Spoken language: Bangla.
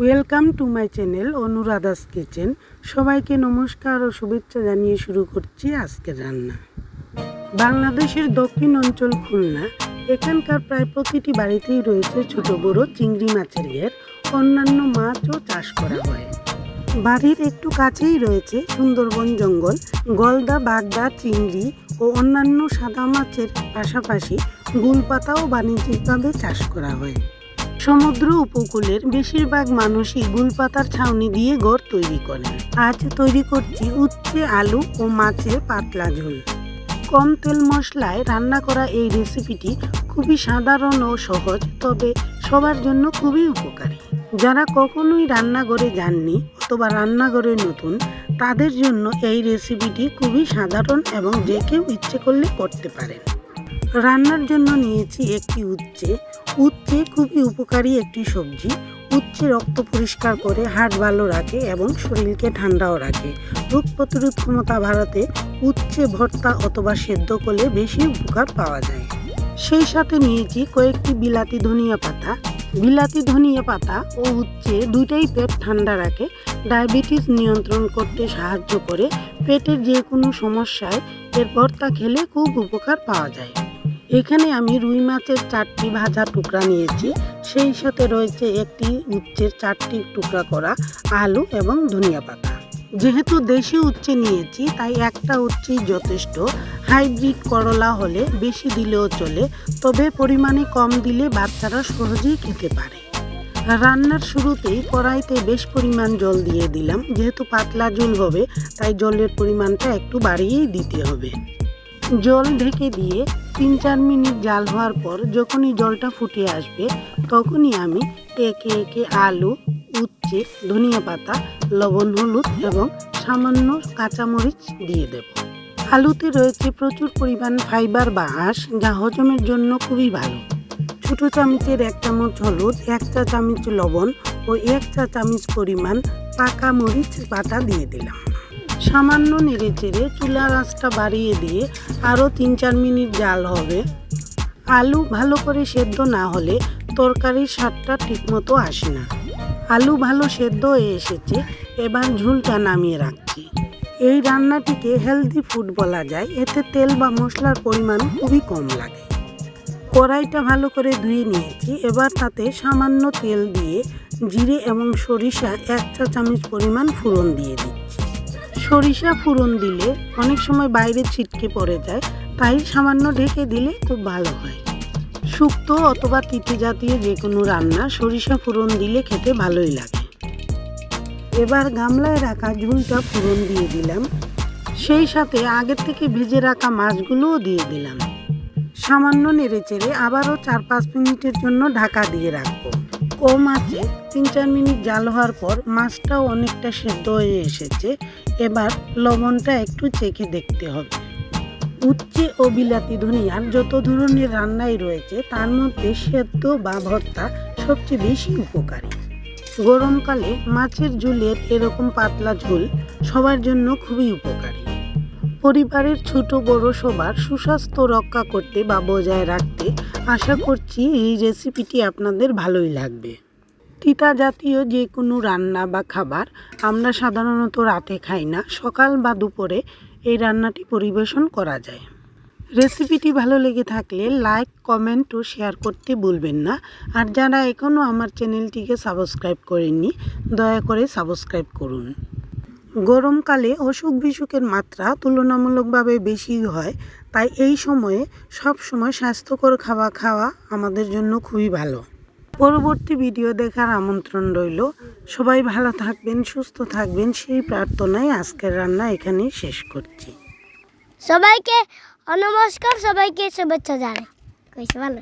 Welcome to my channel Anuradha's kitchen. সবাইকে নমস্কার ও শুভেচ্ছা জানিয়ে শুরু করছি আজকের রান্না। বাংলাদেশের দক্ষিণ অঞ্চল খুলনা, এখানকার প্রায় প্রতিটি বাড়িতেই রয়েছে ছোট বড় চিংড়ি মাছের ঘের। অন্যান্য মাছও চাষ করা হয়। বাড়ির একটু কাছেই রয়েছে সুন্দরবন জঙ্গল। গলদা, বাগদা, চিংড়ি ও অন্যান্য সাদা মাছের পাশাপাশি গুলপাতাও বাণিজ্যিকভাবে চাষ করা হয়। সমুদ্র উপকূলের বেশিরভাগ মানুষই গুলপাতার ছাউনি দিয়ে ঘর তৈরি করেন। আজ তৈরি করছি উচ্ছে, আলু ও মাছের পাতলা ঝোল। কম তেল মশলায় রান্না করা এই রেসিপিটি খুবই সাধারণ ও সহজ, তবে সবার জন্য খুবই উপকারী। যারা কখনোই রান্নাঘরে যাননি অথবা রান্নাঘরে নতুন, তাদের জন্য এই রেসিপিটি খুবই সাধারণ এবং যে কেউ ইচ্ছে করলে করতে পারেন। রান্নার জন্য নিয়েছি একটি উচ্ছে। উচ্ছে খুবই উপকারী একটি সবজি। উচ্ছে রক্ত পরিষ্কার করে, হাড় ভালো রাখে এবং শরীরকে ঠান্ডাও রাখে। রোগ প্রতিরোধ ক্ষমতা বাড়াতে উচ্ছে ভর্তা অথবা সেদ্ধ করলে বেশি উপকার পাওয়া যায়। সেই সাথে নিয়েছি কয়েকটি বিলাতি ধনিয়া পাতা। বিলাতি ধনিয়া পাতা ও উচ্ছে দুইটাই পেট ঠান্ডা রাখে, ডায়াবেটিস নিয়ন্ত্রণ করতে সাহায্য করে। পেটের যে কোনো সমস্যায় এর ভর্তা খেলে খুব উপকার পাওয়া যায়। এখানে আমি রুই মাছের 4টি ভাজা টুকরা নিয়েছি। সেই সাথে রয়েছে একটি উচ্ছের 4টি টুকরা করা আলু এবং ধনিয়া পাতা। যেহেতু দেশি উচ্ছে নিয়েছি তাই একটা উচ্ছেই যথেষ্ট। হাইব্রিড করলা হলে বেশি দিলেও চলে, তবে পরিমাণে কম দিলে বাচ্চারা সহজেই খেতে পারে। রান্নার শুরুতেই কড়াইতে বেশ পরিমাণ জল দিয়ে দিলাম। যেহেতু পাতলা ঝোল হবে তাই জলের পরিমাণটা একটু বাড়িয়েই দিতে হবে। জল ঢেকে দিয়ে 3-4 মিনিট জাল হওয়ার পর যখনই জলটা ফুটে আসবে তখনই আমি একে একে আলু, উচ্ছে, ধনিয়া পাতা, লবণ, হলুদ এবং সামান্য কাঁচামরিচ দিয়ে দেব। আলুতে রয়েছে প্রচুর পরিমাণ ফাইবার বা আঁশ, যা হজমের জন্য খুবই ভালো। ছোটো চামচের 1 চামচ হলুদ, 1 চা চামচ লবণ ও 1 চা চামচ পরিমাণ পাকা মরিচ বাটা দিয়ে দিলাম। সামান্য নেড়েচেড়ে চুলার আঁচটা বাড়িয়ে দিয়ে আরও 3-4 মিনিট জাল হবে। আলু ভালো করে সেদ্ধ না হলে তরকারির স্বাদটা ঠিকমতো আসে না। আলু ভালো সেদ্ধ হয়ে এসেছে, এবার ঝোলটা নামিয়ে রাখছি। এই রান্নাটিকে হেলদি ফুড বলা যায়। এতে তেল বা মশলার পরিমাণ খুবই কম লাগে। কড়াইটা ভালো করে ধুয়ে নিয়েছি। এবার তাতে সামান্য তেল দিয়ে জিরে এবং সরিষা 1 চা চামচ পরিমাণ ফোড়ন দিয়ে দিচ্ছি। সরিষা ফোড়ন দিলে অনেক সময় বাইরে ছিটকে পড়ে যায়, তাই সামান্য ঢেকে দিলে খুব ভালো হয়। শুক্তো অথবা তিতে জাতীয় যে কোনো রান্না সরিষা ফোড়ন দিলে খেতে ভালোই লাগে। এবার গামলায় রাখা ঝোলটা ফোড়ন দিয়ে দিলাম। সেই সাথে আগের থেকে ভেজে রাখা মাছগুলোও দিয়ে দিলাম। সামান্য নেড়েচেড়ে আবারও 4-5 মিনিটের জন্য ঢাকা দিয়ে রাখবো। কম আঁচে 3-4 মিনিট জাল হওয়ার পর মাছটাও অনেকটা সেদ্ধ হয়ে এসেছে। এবার লবণটা একটু চেখে দেখতে হবে। উচ্ছে ও বিলাতি ধনিয়ার যত ধরনের রান্নাই রয়েছে তার মধ্যে সেদ্ধ বা ভর্তা সবচেয়ে বেশি উপকারী। গরমকালে মাছের ঝোলের এরকম পাতলা ঝোল সবার জন্য খুবই উপকারী। পরিবারের ছোট বড় সবার সুস্বাস্থ্য রক্ষা করতে বা বজায় রাখতে আশা করছি এই রেসিপিটি আপনাদের ভালোই লাগবে। তিতা জাতীয় যে কোনো রান্না বা খাবার আমরা সাধারণত রাতে খাই না, সকাল বা দুপুরে এই রান্নাটি পরিবেশন করা যায়। রেসিপিটি ভালো লেগে থাকলে লাইক, কমেন্ট ও শেয়ার করতে ভুলবেন না। আর যারা এখনও আমার চ্যানেলটিকে সাবস্ক্রাইব করেননি, দয়া করে সাবস্ক্রাইব করুন। গরমকালে অসুখ বিসুখের মাত্রা তুলনামূলকভাবে বেশি হয়, তাই এই সময়ে সব সময় স্বাস্থ্যকর খাবার খাওয়া আমাদের জন্য খুবই ভালো। পরবর্তী ভিডিও দেখার আমন্ত্রণ রইল। সবাই ভালো থাকবেন, সুস্থ থাকবেন, সেই প্রার্থনায় আজকের রান্না এখানেই শেষ করছি। সবাইকে নমস্কার, সবাইকে শুভেচ্ছা জানাই। ভালো।